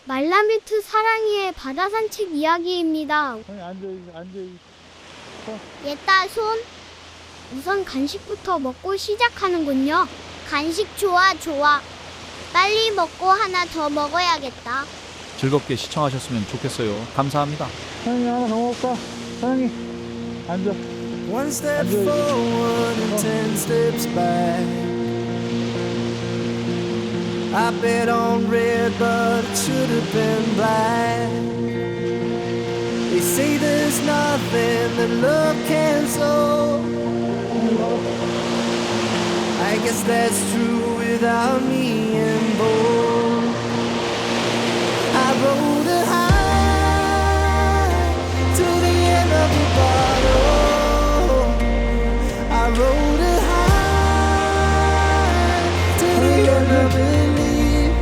말라뮤트 사랑이의 바다산책 이야기입니다. 앉아있어. 얘따 손. 우선 간식부터 먹고 시작하는군요. 간식 좋아. 빨리 먹고 하나 더 먹어야겠다. 즐겁게 시청하셨으면 좋겠어요. 감사합니다. 사랑이 하나 더 먹을까? 사랑이 앉아. One step forward and 10 steps back. I bet on red, but it should have been black. They say there's nothing that love can solve. I guess that's true without me involved. I rode a high to the end of the bottle. I rode a high to the end of belief,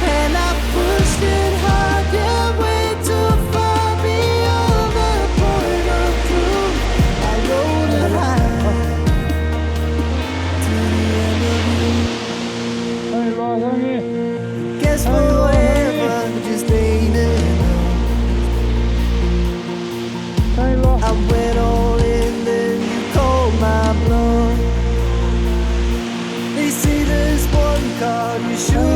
and I pushed it hard, yeah, way too far beyond the point of truth. I rode a high to the end of belief. 사랑이 일로 와, 사랑이. Guess forever just ain't enough. 사랑이 일로 와. I went all in, then you called my bluff. They say there's one card you should